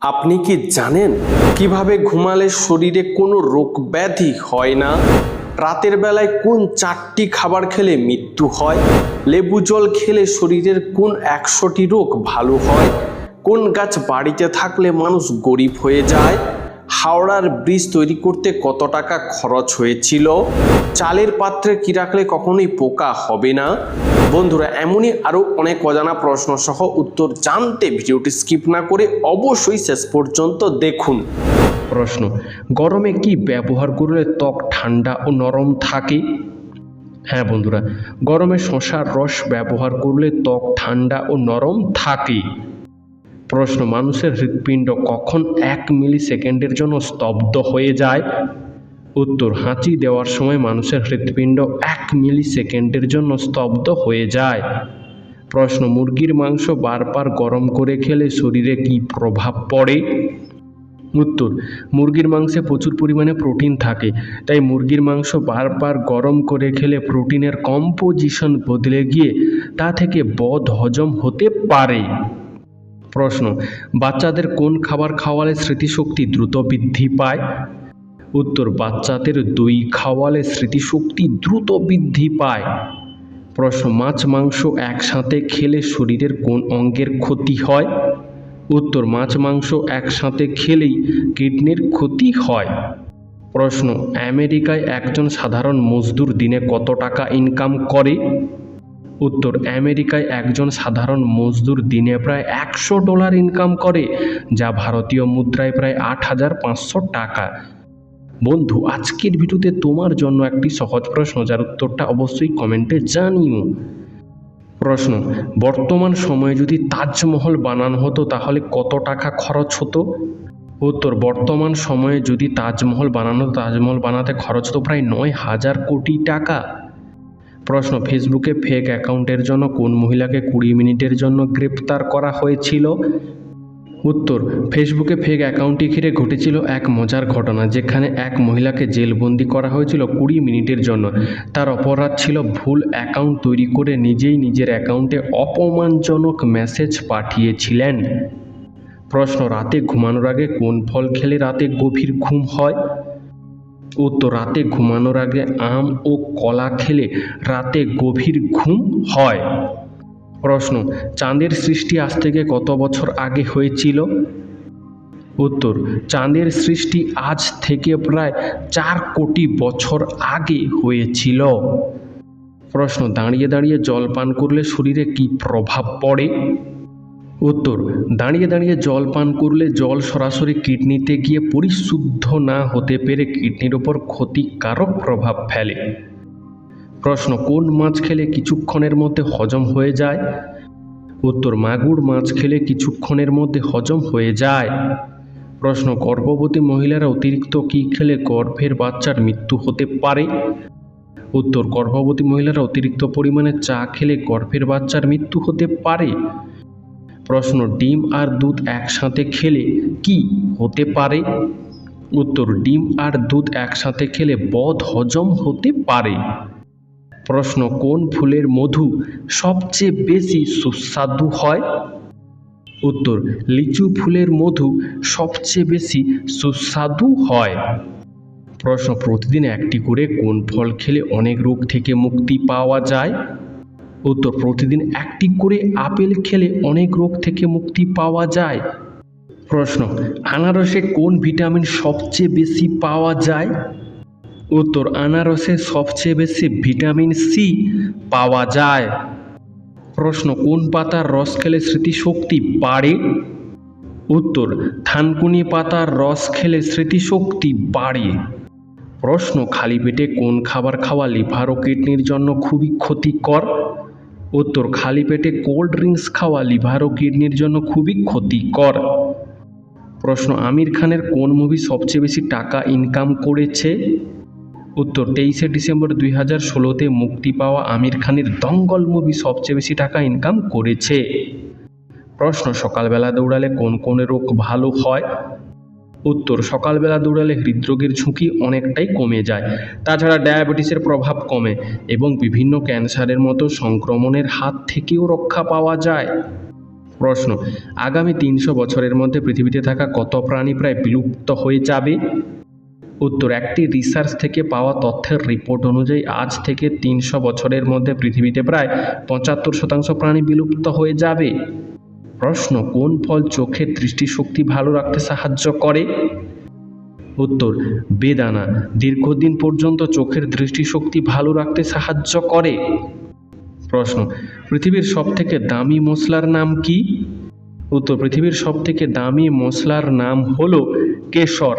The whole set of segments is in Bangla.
আপনি কি জানেন কিভাবে ঘুমালে শরীরে কোনো রোগ ব্যাধি হয় না? রাতের বেলায় কোন 4টি খাবার খেলে মৃত্যু হয়? লেবু জল খেলে শরীরের কোন 100টি রোগ ভালো হয়? কোন গাছ বাড়িতে থাকলে মানুষ গরিব হয়ে যায়? হাওড়ার ব্রিজ তৈরি করতে কত টাকা খরচ হয়েছিল? চালের পাত্রে কি রাখলে কখনোই পোকা হবে না? বন্ধুরা, এমনই আরও অনেক অজানা প্রশ্ন সহ উত্তর জানতে ভিডিওটি স্কিপ না করে অবশ্যই শেষ পর্যন্ত দেখুন। প্রশ্ন: গরমে কি ব্যবহার করলে ত্বক ঠান্ডা ও নরম থাকে? হ্যাঁ বন্ধুরা, গরমে শসার রস ব্যবহার করলে ত্বক ঠান্ডা ও নরম থাকে। প্রশ্ন: মানুষের হৃৎপিণ্ড কখন 1 মিলি সেকেন্ডের জন্য স্তব্ধ হয়ে যায়? উত্তর: হাঁচি দেওয়ার সময় মানুষের হৃৎপিণ্ড 1 মিলি সেকেন্ডের জন্য স্তব্ধ হয়ে যায়। প্রশ্ন: মুরগির মাংস বারবার গরম করে খেলে শরীরে কী প্রভাব পড়ে? উত্তর: মুরগির মাংসে প্রচুর পরিমাণে প্রোটিন থাকে, তাই মুরগির মাংস বারবার গরম করে খেলে প্রোটিনের কম্পোজিশন বদলে গিয়ে তা থেকে বদ হজম হতে পারে। প্রশ্ন: বাচ্চাদের কোন খাবার খাওয়ালে স্মৃতিশক্তি দ্রুত বৃদ্ধি পায়? উত্তর: বাচ্চাদের দই খাওয়ালে স্মৃতিশক্তি দ্রুত বৃদ্ধি পায়। প্রশ্ন: মাছ মাংস একসাথে খেলে শরীরের কোন অঙ্গের ক্ষতি হয়? উত্তর: মাছ মাংস একসাথে খেলেই কিডনির ক্ষতি হয়। প্রশ্ন: আমেরিকায় একজন সাধারণ মজদুর দিনে কত টাকা ইনকাম করে? উত্তর: আমেরিকায় একজন সাধারণ মজদুর দিনে প্রায় $100 ইনকাম করে, যা ভারতীয় মুদ্রায় প্রায় 8,500 টাকা। বন্ধু, আজকের ভিডিওতে তোমার জন্য একটি সহজ প্রশ্ন, যার উত্তরটা অবশ্যই কমেন্টে জানিও। প্রশ্ন: বর্তমান সময়ে যদি তাজমহল বানানো হতো তাহলে কত টাকা খরচ হতো? উত্তর: বর্তমান সময়ে যদি তাজমহল বানাতে খরচ হতো প্রায় 9,000 কোটি টাকা। প্রশ্ন: ফেসবুকে ফেক অ্যাকাউন্টের জন্য কোন মহিলাকে 20 মিনিটের জন্য গ্রেপ্তার করা হয়েছিল? উত্তর: ফেসবুকে ফেক অ্যাকাউন্টটি ঘিরে ঘটেছিল এক মজার ঘটনা, যেখানে এক মহিলাকে জেলবন্দি করা হয়েছিল 20 মিনিটের জন্য। তার অপরাধ ছিল ভুল অ্যাকাউন্ট তৈরি করে নিজেই নিজের অ্যাকাউন্টে অপমানজনক মেসেজ পাঠিয়েছিলেন। প্রশ্ন: রাতে ঘুমানোর আগে কোন ফল খেলে রাতে গভীর ঘুম হয়? উত্তর: রাতে ঘুমানোর আগে আম ও কলা খেলে রাতে গভীর ঘুম হয়। প্রশ্ন: চাঁদের সৃষ্টি আজ থেকে কত বছর আগে হয়েছিল? উত্তর: চাঁদের সৃষ্টি আজ থেকে প্রায় 4 কোটি বছর আগে হয়েছিল। প্রশ্ন: দাঁড়িয়ে দাঁড়িয়ে জল পান করলে শরীরে কী প্রভাব পড়ে? উত্তর: দাঁড়িয়ে দাঁড়িয়ে জল পান করলে জল সরাসরি কিডনিতে গিয়ে পরিশুদ্ধ না হতে পেরে কিডনির ওপর ক্ষতিকারক প্রভাব ফেলে। প্রশ্ন: কোন মাছ খেলে কিছুক্ষণের মধ্যে হজম হয়ে যায়? উত্তর: মাগুর মাছ খেলে কিছুক্ষণের মধ্যে হজম হয়ে যায়। প্রশ্ন: গর্ভবতী মহিলারা অতিরিক্ত কী খেলে গর্ভের বাচ্চার মৃত্যু হতে পারে? উত্তর: গর্ভবতী মহিলারা অতিরিক্ত পরিমাণে চা খেলে গর্ভের বাচ্চার মৃত্যু হতে পারে। প্রশ্ন: ডিম আর দুধ একসাথে খেলে কি হতে পারে? উত্তর: ডিম আর দুধ একসাথে খেলে বদ হজম হতে পারে। প্রশ্ন: কোন ফুলের মধু সবচেয়ে বেশি সুস্বাদু হয়? উত্তর: লিচু ফুলের মধু সবচেয়ে বেশি সুস্বাদু হয়। প্রশ্ন: প্রতিদিন একটি করে কোন ফল খেলে অনেক রোগ থেকে মুক্তি পাওয়া যায়? উত্তর: প্রতিদিন একটি করে আপেল খেলে অনেক রোগ থেকে মুক্তি পাওয়া যায়। প্রশ্ন: আনারসে কোন ভিটামিন সবচেয়ে বেশি পাওয়া যায়? উত্তর: আনারসে সবচেয়ে বেশি ভিটামিন সি পাওয়া যায়। প্রশ্ন: কোন পাতার রস খেলে স্মৃতিশক্তি বাড়ে? উত্তর: থানকুনি পাতার রস খেলে স্মৃতিশক্তি বাড়ে। প্রশ্ন: খালি পেটে কোন খাবার খাওয়া লিভার ও কিডনির জন্য খুবই ক্ষতিকর? উত্তর: খালি পেটে কোল্ড ড্রিঙ্কস খাওয়া লিভার ও কিডনির জন্য খুবই ক্ষতিকর। প্রশ্ন: আমির খানের কোন মুভি সবচেয়ে বেশি টাকা ইনকাম করেছে? উত্তর: 23শে ডিসেম্বর 2016-তে মুক্তি পাওয়া আমির খানের দঙ্গল মুভি সবচেয়ে বেশি টাকা ইনকাম করেছে। প্রশ্ন: সকালবেলা দৌড়ালে কোন কোন রোগ ভালো হয়? উত্তর: সকালবেলা দৌড়ালে হৃদরোগের ঝুঁকি অনেকটাই কমে যায়। তাছাড়া ডায়াবেটিসের প্রভাব কমে এবং বিভিন্ন ক্যান্সারের মতো সংক্রমণের হাত থেকেও রক্ষা পাওয়া যায়। প্রশ্ন, আগামী 300 বছরের মধ্যে পৃথিবীতে থাকা কত প্রাণী প্রায় বিলুপ্ত হয়ে যাবে? উত্তর, একটি রিসার্চ থেকে পাওয়া তথ্যের রিপোর্ট অনুযায়ী আজ থেকে 300 বছরের মধ্যে পৃথিবীতে প্রায় 75% প্রাণী বিলুপ্ত হয়ে যাবে। প্রশ্ন, কোন ফল চোখের দৃষ্টিশক্তি ভালো রাখতে সাহায্য করে? উত্তর, বেদানা দীর্ঘদিন পর্যন্ত চোখের দৃষ্টিশক্তি ভালো রাখতে সাহায্য করে। প্রশ্ন, পৃথিবীর সবথেকে দামি মশলার নাম কি? উত্তর, পৃথিবীর সবথেকে দামি মশলার নাম হলো কেশর।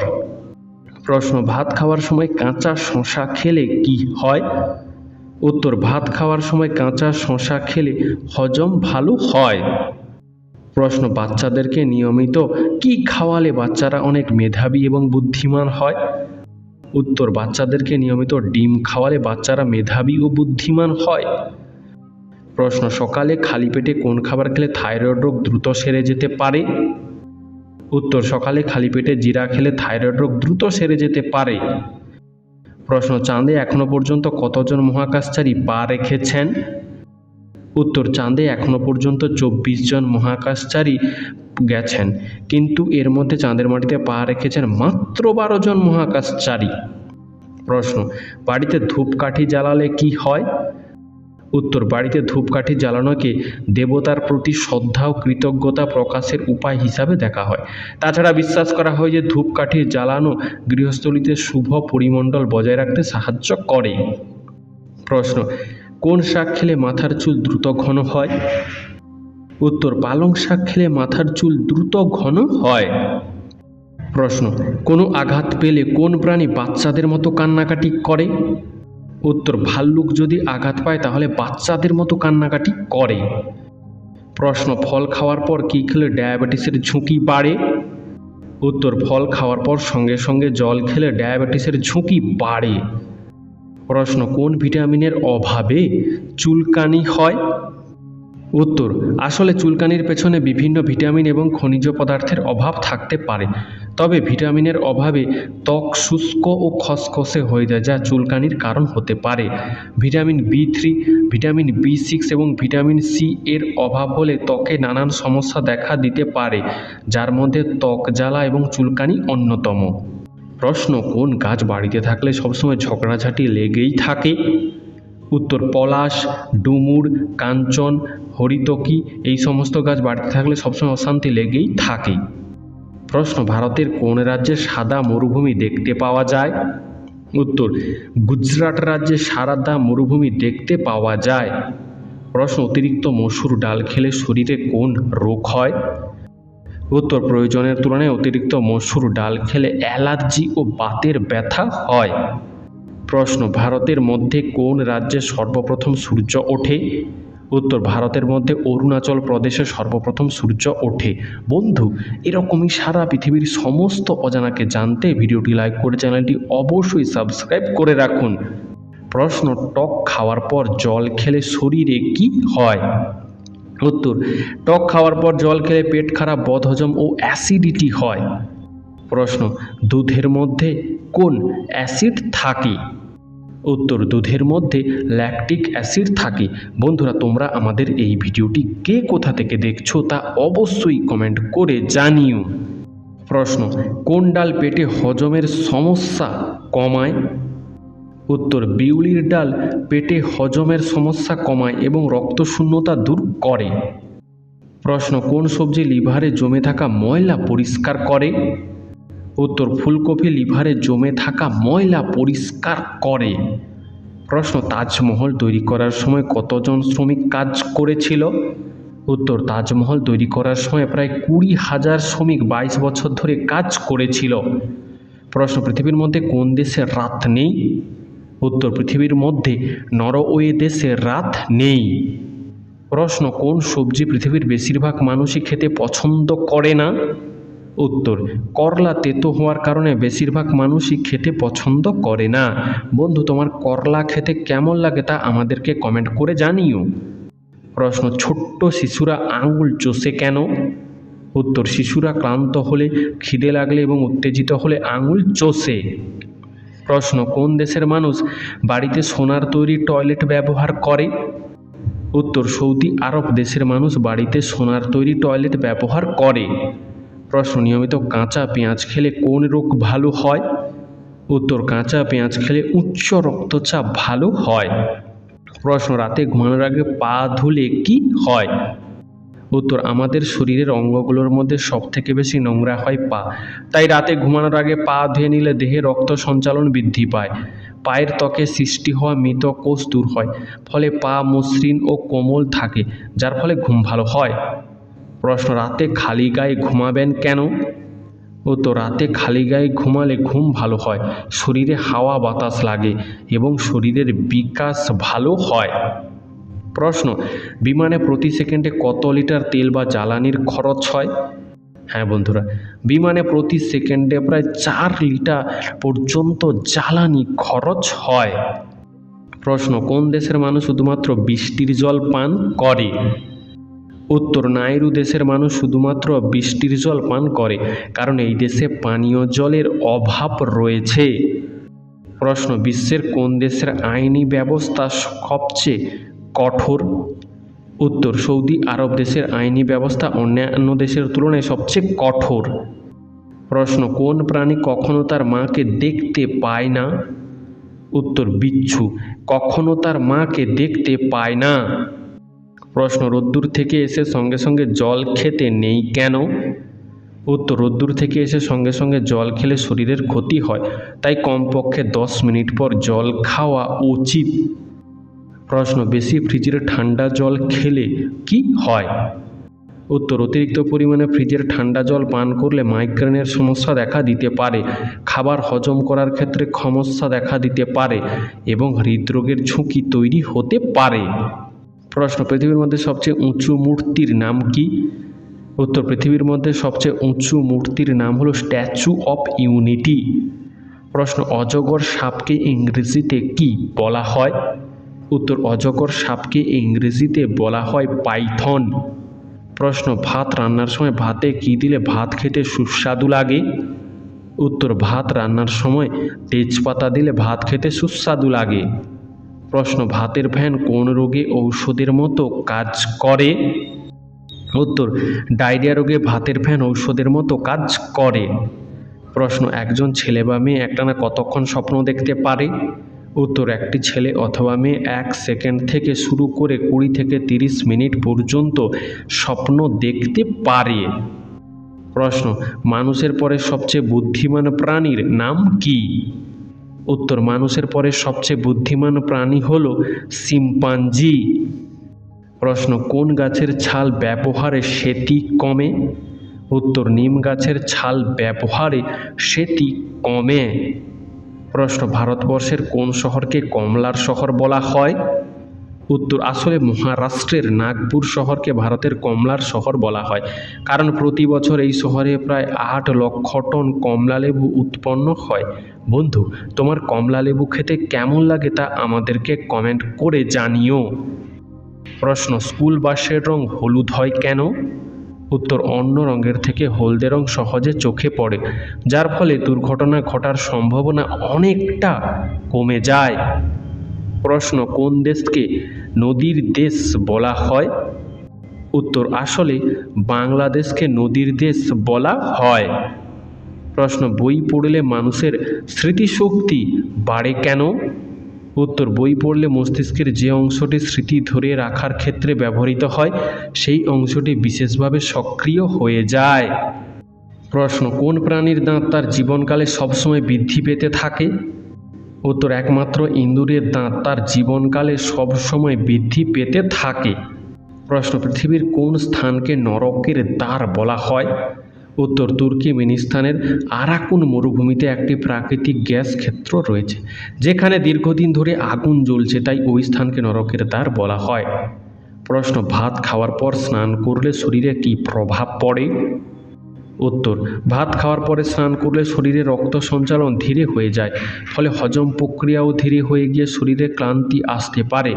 প্রশ্ন, ভাত খাওয়ার সময় কাঁচা শসা খেলে কি হয়? উত্তর, ভাত খাওয়ার সময় কাঁচা শসা খেলে হজম ভালো হয়। প্রশ্ন, বাচ্চাদেরকে নিয়মিত কি খাওয়ালে বাচ্চারা অনেক মেধাবী এবং বুদ্ধিমান হয়? উত্তর, বাচ্চাদেরকে নিয়মিত ডিম খাওয়ালে বাচ্চারা মেধাবী ও বুদ্ধিমান হয়। প্রশ্ন, সকালে খালি পেটে কোন খাবার খেলে থাইরয়েড রোগ দ্রুত সেরে যেতে পারে? উত্তর, সকালে খালি পেটে জিরা খেলে থাইরয়েড রোগ দ্রুত সেরে যেতে পারে। প্রশ্ন, চাঁদে এখনো পর্যন্ত কতজন মহাকাশচারী পা রেখেছেন? উত্তর, চাঁদে এখনো পর্যন্ত 24 জন মহাকাশচারী গেছেন, কিন্তু এর মধ্যে চাঁদের মাটিতে পা রেখেছেন মাত্র 12 জন মহাকাশচারী। প্রশ্ন, বাড়িতে ধূপকাঠি জ্বালালে কি হয়? উত্তর, বাড়িতে ধূপকাঠি জ্বালানোকে দেবতার প্রতি শ্রদ্ধা ও কৃতজ্ঞতা প্রকাশের উপায় হিসাবে দেখা হয়। তাছাড়া বিশ্বাস করা হয় যে ধূপকাঠি জ্বালানো গৃহস্থলীতে শুভ পরিমণ্ডল বজায় রাখতে সাহায্য করে। প্রশ্ন, কোন শাক খেলে মাথার চুল দ্রুত ঘন হয়? উত্তর, পালং শাক খেলে মাথার চুল দ্রুত ঘন হয়। প্রশ্ন, কোনো আঘাত পেলে কোন প্রাণী বাচ্চাদের মতো কান্নাকাটি করে? উত্তর, ভাল্লুক যদি আঘাত পায় তাহলে বাচ্চাদের মতো কান্নাকাটি করে। প্রশ্ন, ফল খাওয়ার পর কি খেলে ডায়াবেটিসের ঝুঁকি বাড়ে? উত্তর, ফল খাওয়ার পর সঙ্গে সঙ্গে জল খেলে ডায়াবেটিসের ঝুঁকি বাড়ে। প্রশ্ন, কোন ভিটামিনের অভাবে চুলকানি হয়? উত্তর, আসলে চুলকানির পেছনে বিভিন্ন ভিটামিন এবং খনিজ পদার্থের অভাব থাকতে পারে, তবে ভিটামিনের অভাবে ত্বক শুষ্ক ও খসখসে হয়ে যায়, যা চুলকানির কারণ হতে পারে। ভিটামিন B3, ভিটামিন B6 এবং ভিটামিন সি এর অভাব হলে ত্বকে নানান সমস্যা দেখা দিতে পারে, যার মধ্যে ত্বক জ্বালা এবং চুলকানি অন্যতম। প্রশ্ন, কোন গাছ বাড়িতে থাকলে সবসময় ঝগড়াঝাটি লেগেই থাকে? উত্তর, পলাশ, ডুমুর, কাঞ্চন, হরিতকি এই সমস্ত গাছ বাড়িতে থাকলে সবসময় অশান্তি লেগেই থাকে। প্রশ্ন, ভারতের কোন রাজ্যে সাদা মরুভূমি দেখতে পাওয়া যায়? উত্তর, গুজরাট রাজ্যে সাদা মরুভূমি দেখতে পাওয়া যায়। প্রশ্ন, অতিরিক্ত মসুর ডাল খেলে শরীরে কোন রোগ হয়? উত্তর, প্রয়োজনের তুলনায় অতিরিক্ত মসুর ডাল খেলে অ্যালার্জি ও বাতের ব্যথা হয়। প্রশ্ন, ভারতের মধ্যে কোন রাজ্যে সর্বপ্রথম সূর্য ওঠে? উত্তর, ভারতের মধ্যে অরুণাচল প্রদেশে সর্বপ্রথম সূর্য ওঠে। বন্ধু, এরকমই সারা পৃথিবীর সমস্ত অজানাকে জানতে ভিডিওটি লাইক করে চ্যানেলটি অবশ্যই সাবস্ক্রাইব করে রাখুন। প্রশ্ন, টক খাওয়ার পর জল খেলে শরীরে কি হয়? উত্তর, টক খাওয়ার পর জল খেলে পেট খারাপ, বদহজম ও অ্যাসিডিটি হয়। প্রশ্ন, দুধের মধ্যে কোন অ্যাসিড থাকে? উত্তর, দুধের মধ্যে ল্যাকটিক অ্যাসিড থাকে। বন্ধুরা, তোমরা আমাদের এই ভিডিওটি কে কোথা থেকে দেখছো তা অবশ্যই কমেন্ট করে জানিও। প্রশ্ন, কোন ডাল পেটে হজমের সমস্যা কমায়? উত্তর, বিউলির ডাল পেটে হজমের সমস্যা কমায় এবং রক্তশূন্যতা দূর করে। প্রশ্ন, কোন সবজি লিভারে জমে থাকা ময়লা পরিষ্কার করে? উত্তর, ফুলকপি লিভারে জমে থাকা ময়লা পরিষ্কার করে। প্রশ্ন, তাজমহল তৈরি করার সময় কতজন শ্রমিক কাজ করেছিল? উত্তর, তাজমহল তৈরি করার সময় প্রায় 20,000 শ্রমিক 22 বছর ধরে কাজ করেছিল। প্রশ্ন, পৃথিবীর মধ্যে কোন দেশে রাত নেই? উত্তর, পৃথিবীর মধ্যে নরওয়ে দেশে রাত নেই। প্রশ্ন, কোন সবজি পৃথিবীর বেশিরভাগ মানুষই খেতে পছন্দ করে না? উত্তর, করলা তেতো হওয়ার কারণে বেশিরভাগ মানুষই খেতে পছন্দ করে না। বন্ধু, তোমার করলা খেতে কেমন লাগে তা আমাদেরকে কমেন্ট করে জানিও। প্রশ্ন, ছোট্ট শিশুরা আঙুল চষে কেন? উত্তর, শিশুরা ক্লান্ত হলে, খিদে লাগলে এবং উত্তেজিত হলে আঙুল চষে। প্রশ্ন, কোন দেশের মানুষ বাড়িতে সোনার তৈরি টয়লেট ব্যবহার করে? উত্তর, সৌদি আরব দেশের মানুষ বাড়িতে সোনার তৈরি টয়লেট ব্যবহার করে। প্রশ্ন, নিয়মিত কাঁচা পেঁয়াজ খেলে কোন রোগ ভালো হয়? উত্তর, কাঁচা পেঁয়াজ খেলে উচ্চ রক্তচাপ ভালো হয়। প্রশ্ন, রাতে ঘুমানোর আগে পা ধুলে কি হয়? উত্তর, আমাদের শরীরের অঙ্গগুলোর মধ্যে সবথেকে বেশি নোংরা হয় পা, তাই রাতে ঘুমানোর আগে পা ধুয়ে নিলে দেহে রক্ত সঞ্চালন বৃদ্ধি পায়। পায়ের ত্বকে সৃষ্টি হওয়া মৃত কোষ দূর হয়, ফলে পা মসৃণ ও কোমল থাকে, যার ফলে ঘুম ভালো হয়। প্রশ্ন, রাতে খালি গায়ে ঘুমাবেন কেন? উত্তর, রাতে খালি গায়ে ঘুমালে ঘুম ভালো হয়, শরীরে হাওয়া বাতাস লাগে এবং শরীরের বিকাশ ভালো হয়। প্রশ্ন, বিমানে প্রতি সেকেন্ডে কত লিটার তেল বা জ্বালানির খরচ হয়? হ্যাঁ বন্ধুরা, বিমানে প্রতি সেকেন্ডে প্রায় 4 লিটার পর্যন্ত জ্বালানি খরচ হয়। প্রশ্ন, কোন দেশের মানুষ শুধুমাত্র বৃষ্টির জল পান করে? উত্তর, নাইরু দেশের মানুষ শুধুমাত্র বৃষ্টির জল পান করে, কারণ এই দেশে পানীয় জলের অভাব রয়েছে। প্রশ্ন, বিশ্বের কোন দেশের আইনি ব্যবস্থা সবচেয়ে কঠোর? উত্তর, সৌদি আরব দেশের আইনি ব্যবস্থা অন্যান্য দেশের তুলনায় সবচেয়ে কঠোর। প্রশ্ন, কোন প্রাণী কখনো তার মাকে দেখতে পায় না? উত্তর, বিচ্ছু কখনো তার মাকে দেখতে পায় না। প্রশ্ন, রোদ্দুর থেকে এসে সঙ্গে সঙ্গে জল খেতে নেই কেন? উত্তর, রোদ্দুর থেকে এসে সঙ্গে সঙ্গে জল খেলে শরীরের ক্ষতি হয়, তাই কমপক্ষে 10 মিনিট পর জল খাওয়া উচিত। প্রশ্ন, বেশি ফ্রিজের ঠান্ডা জল খেলে কি হয়? উত্তর, অতিরিক্ত পরিমাণে ফ্রিজের ঠান্ডা জল পান করলে মাইগ্রেনের সমস্যা দেখা দিতে পারে, খাবার হজম করার ক্ষেত্রে সমস্যা দেখা দিতে পারে এবং হৃদরোগের ঝুঁকি তৈরি হতে পারে। প্রশ্ন, পৃথিবীর মধ্যে সবচেয়ে উঁচু মূর্তির নাম কি? উত্তর, পৃথিবীর মধ্যে সবচেয়ে উঁচু মূর্তির নাম হলো স্ট্যাচু অফ ইউনিটি। প্রশ্ন, অজগর সাপকে ইংরেজিতে কি বলা হয়? উত্তর, অজগর সাপকে ইংরেজিতে বলা হয় পাইথন। প্রশ্ন, ভাত রান্নার সময় ভাতে কি দিলে ভাত খেতে সুস্বাদু লাগে? উত্তর, ভাত রান্নার সময় তেজপাতা দিলে ভাত খেতে সুস্বাদু লাগে। প্রশ্ন, ভাতের ফ্যান কোন রোগে ঔষধের মতো কাজ করে? উত্তর, ডায়রিয়া রোগে ভাতের ফ্যান ঔষধের মতো কাজ করে। প্রশ্ন, একজন ছেলে বা মেয়ে একটানা কতক্ষণ স্বপ্ন দেখতে পারে? উত্তর, একটি ছেলে অথবা মেয়ে 1 সেকেন্ড থেকে শুরু করে 20 থেকে 30 মিনিট পর্যন্ত স্বপ্ন দেখতে পারে। প্রশ্ন, মানুষের পরে সবচেয়ে বুদ্ধিমান প্রাণীর নাম কি? উত্তর, মানুষের পরে সবচেয়ে বুদ্ধিমান প্রাণী হলো শিম্পাঞ্জি। প্রশ্ন, কোন গাছের ছাল ব্যবহারে শ্বেতি কমে? উত্তর, নিম গাছের ছাল ব্যবহারে শ্বেতি কমে। প্রশ্ন, ভারতবর্ষের কোন শহরকে কমলার শহর বলা হয়? উত্তর, আসলে মহারাষ্ট্রের নাগপুর শহরকে ভারতের কমলার শহর বলা হয়, কারণ প্রতি বছর এই শহরে প্রায় 8 লক্ষ টন কমলা লেবু উৎপন্ন হয়। বন্ধু, তোমার কমলা লেবু খেতে কেমন লাগে তা আমাদেরকে কমেন্ট করে জানিও। প্রশ্ন, স্কুল বাসের রং হলুদ হয় কেন? উত্তর, অন্য রঙের থেকে হলদে রং সহজে চোখে পড়ে, যার ফলে দুর্ঘটনা ঘটার সম্ভাবনা অনেকটা কমে যায়। প্রশ্ন, কোন দেশকে নদীর দেশ বলা হয়? উত্তর, আসলে বাংলাদেশকে নদীর দেশ বলা হয়। প্রশ্ন, বই পড়লে মানুষের স্মৃতিশক্তি বাড়ে কেন? উত্তর, বই পড়লে মস্তিষ্কের যে অংশটি স্মৃতি ধরে রাখার ক্ষেত্রে ব্যবহৃত হয় সেই অংশটি বিশেষভাবে সক্রিয় হয়ে যায়। প্রশ্ন, কোন প্রাণীর দাঁত তার জীবনকালে সবসময় বৃদ্ধি পেতে থাকে? উত্তর, একমাত্র ইঁদুরের দাঁত তার জীবনকালে সবসময় বৃদ্ধি পেতে থাকে। প্রশ্ন, পৃথিবীর কোন স্থানকে নরকের দ্বার বলা হয়? উত্তর, তুর্কমেনিস্তানের আরাকুন মরুভূমিতে একটি প্রাকৃতিক গ্যাস ক্ষেত্র রয়েছে, যেখানে দীর্ঘদিন ধরে আগুন জ্বলছে, তাই ওই স্থানকে নরকের দ্বার বলা হয়। প্রশ্ন, ভাত খাওয়ার পর স্নান করলে শরীরে কী প্রভাব পড়ে? উত্তর, ভাত খাওয়ার পরে স্নান করলে শরীরে রক্ত সঞ্চালন ধীরে হয়ে যায়, ফলে হজম প্রক্রিয়াও ধীরে হয়ে গিয়ে শরীরে ক্লান্তি আসতে পারে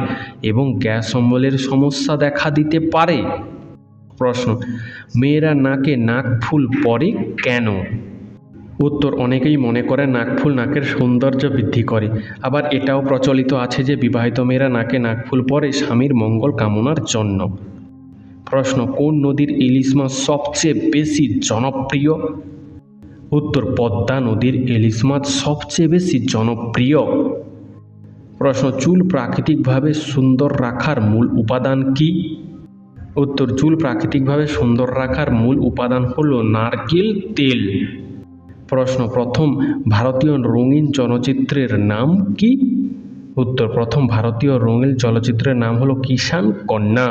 এবং গ্যাস অম্বলের সমস্যা দেখা দিতে পারে। প্রশ্ন, মেয়েরা নাকে নাকফুল পরে কেন? উত্তর, অনেকেই মনে করে নাকফুল নাকের সৌন্দর্য বৃদ্ধি করে। আবার এটাও প্রচলিত আছে যে বিবাহিত মেয়েরা নাকে নাকফুল পরে স্বামীর মঙ্গল কামনার জন্য। প্রশ্ন, কোন নদীর ইলিশ মাছ সবচেয়ে বেশি জনপ্রিয়? উত্তর, পদ্মা নদীর ইলিশ মাছ সবচেয়ে বেশি জনপ্রিয়। প্রশ্ন, চুল প্রাকৃতিকভাবে সুন্দর রাখার মূল উপাদান কি? উত্তর, চুল প্রাকৃতিকভাবে সুন্দর রাখার মূল উপাদান হলো নারকেল তেল। প্রশ্ন, প্রথম ভারতীয় রঙিন চলচ্চিত্রের নাম কি? উত্তর, প্রথম ভারতীয় রঙিন চলচ্চিত্রের নাম হলো কিষাণ কন্যা।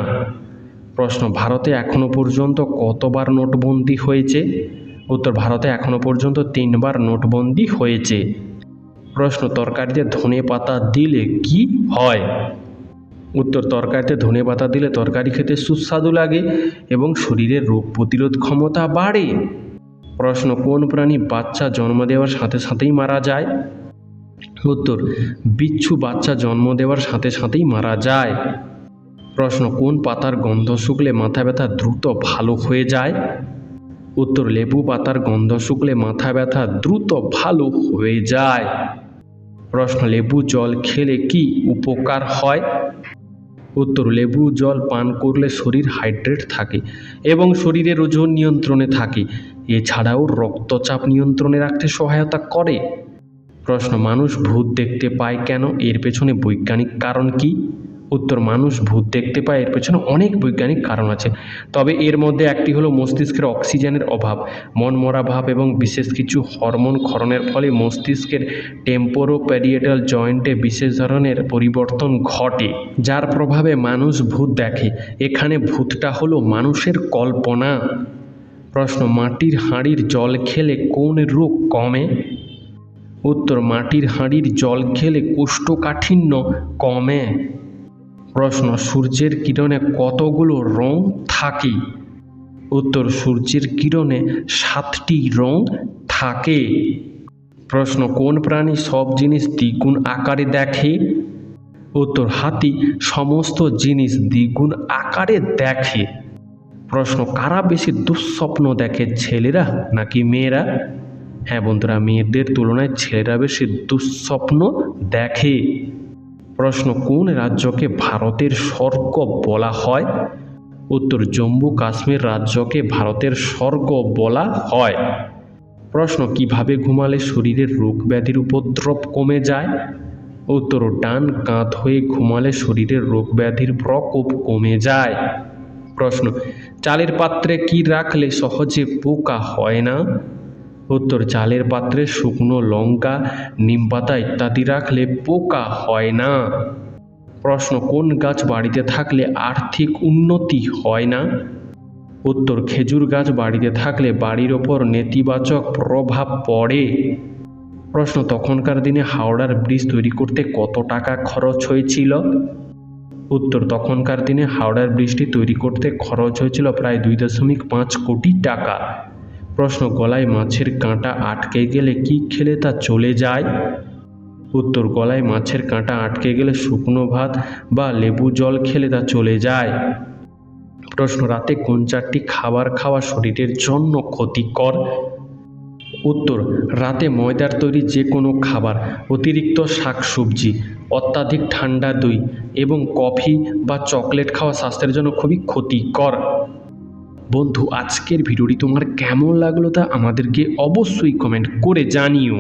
প্রশ্ন, ভারতে এখনো পর্যন্ত কতবার নোটবন্দি হয়েছে? উত্তর, ভারতে এখনো পর্যন্ত 3বার নোটবন্দি হয়েছে। প্রশ্ন, তরকারিতে ধনেপাতা দিলে কি হয়? উত্তর, তরকারিতে ধনেপাতা দিলে তরকারি খেতে সুস্বাদু লাগে এবং শরীরের রোগ প্রতিরোধ ক্ষমতা বাড়ে। প্রশ্ন, কোন প্রাণী বাচ্চা জন্ম দেওয়ার সাথে সাথেই মারা যায়? উত্তর, বিচ্ছু বাচ্চা জন্ম দেওয়ার সাথে সাথেই মারা যায়। প্রশ্ন, কোন পাতার গন্ধ শুকলে মাথা ব্যথা দ্রুত ভালো হয়ে যায়? উত্তর, লেবু পাতার গন্ধ শুকলে মাথা ব্যথা দ্রুত ভালো হয়ে যায়। প্রশ্ন, লেবু জল খেলে কি উপকার হয়? উত্তর, লেবু জল পান করলে শরীর হাইড্রেট থাকে এবং শরীরের ওজন নিয়ন্ত্রণে থাকে। এছাড়াও রক্তচাপ নিয়ন্ত্রণে রাখতে সহায়তা করে। প্রশ্ন, মানুষ ভূত দেখতে পায় কেন? এর পেছনে বৈজ্ঞানিক কারণ কি? উত্তর, মানুষ ভূত দেখতে পায় এর পেছনে অনেক বৈজ্ঞানিক কারণ আছে, তবে এর মধ্যে একটি হলো মস্তিষ্কের অক্সিজেনের অভাব, মনমরা ভাব এবং বিশেষ কিছু হরমোন ক্ষরণের ফলে মস্তিষ্কের টেম্পোরোপ্যারিয়েটাল জয়েন্টে বিশেষ ধরনের পরিবর্তন ঘটে, যার প্রভাবে মানুষ ভূত দেখে। এখানে ভূতটা হলো মানুষের কল্পনা। প্রশ্ন, মাটির হাঁড়ির জল খেলে কোন রোগ কমে? উত্তর, মাটির হাঁড়ির জল খেলে কোষ্ঠকাঠিন্য কমে। প্রশ্ন, সূর্যের কিরণে কতগুলো রং থাকে? উত্তর, সূর্যের কিরণে 7টি রং থাকে। প্রশ্ন, কোন প্রাণী সব জিনিস দ্বিগুণ আকারে দেখে? উত্তর, হাতি সমস্ত জিনিস দ্বিগুণ আকারে দেখে। প্রশ্ন, কারা বেশি দুঃস্বপ্ন দেখে, ছেলেরা নাকি মেয়েরা? হ্যাঁ বন্ধুরা, মেয়েদের তুলনায় ছেলেরা বেশি দুঃস্বপ্ন দেখে। প্রশ্ন, কোন রাজ্যকে ভারতের স্বর্গ বলা হয়? উত্তর, জম্মু কাশ্মীর রাজ্যকে ভারতের স্বর্গ বলা হয়। প্রশ্ন, কিভাবে ঘুমালে শরীরের রোগ ব্যাধির উপদ্রব কমে যায়? উত্তর, ডান কাঁধ হয়ে ঘুমালে শরীরের রোগ ব্যাধির প্রকোপ কমে যায়। প্রশ্ন, চালের পাত্রে কি রাখলে সহজে পোকা হয় না? উত্তর, চালের পাত্রে শুকনো লঙ্কা, নিমপাতা ইত্যাদি রাখলে পোকা হয় না। প্রশ্ন, কোন গাছ বাড়িতে থাকলে আর্থিক উন্নতি হয় না? উত্তর, খেজুর গাছ বাড়িতে থাকলে বাড়ির ওপর নেতিবাচক প্রভাব পড়ে। প্রশ্ন, তখনকার দিনে হাওড়ার ব্রিজ তৈরি করতে কত টাকা খরচ হয়েছিল? উত্তর, তখনকার দিনে হাওড়ার ব্রিজটি তৈরি করতে খরচ হয়েছিল প্রায় 2.5 কোটি টাকা। প্রশ্ন, গলায় মাছের কাঁটা আটকে গেলে কি খেলে তা চলে যায়? উত্তর, গলায় মাছের কাঁটা আটকে গেলে শুকনো ভাত বা লেবু জল খেলে তা চলে যায়। প্রশ্ন, রাতে কোন 4টি খাবার খাওয়া শরীরের জন্য ক্ষতিকর? উত্তর, রাতে ময়দার তৈরি যে কোনো খাবার, অতিরিক্ত শাকসবজি, অত্যাধিক ঠান্ডা দই এবং কফি বা চকলেট খাওয়া স্বাস্থ্যের জন্য খুবই ক্ষতিকর। বন্ধু, আজকের ভিডিওটি তোমার কেমন লাগলো তা আমাদেরকে অবশ্যই কমেন্ট করে জানিও।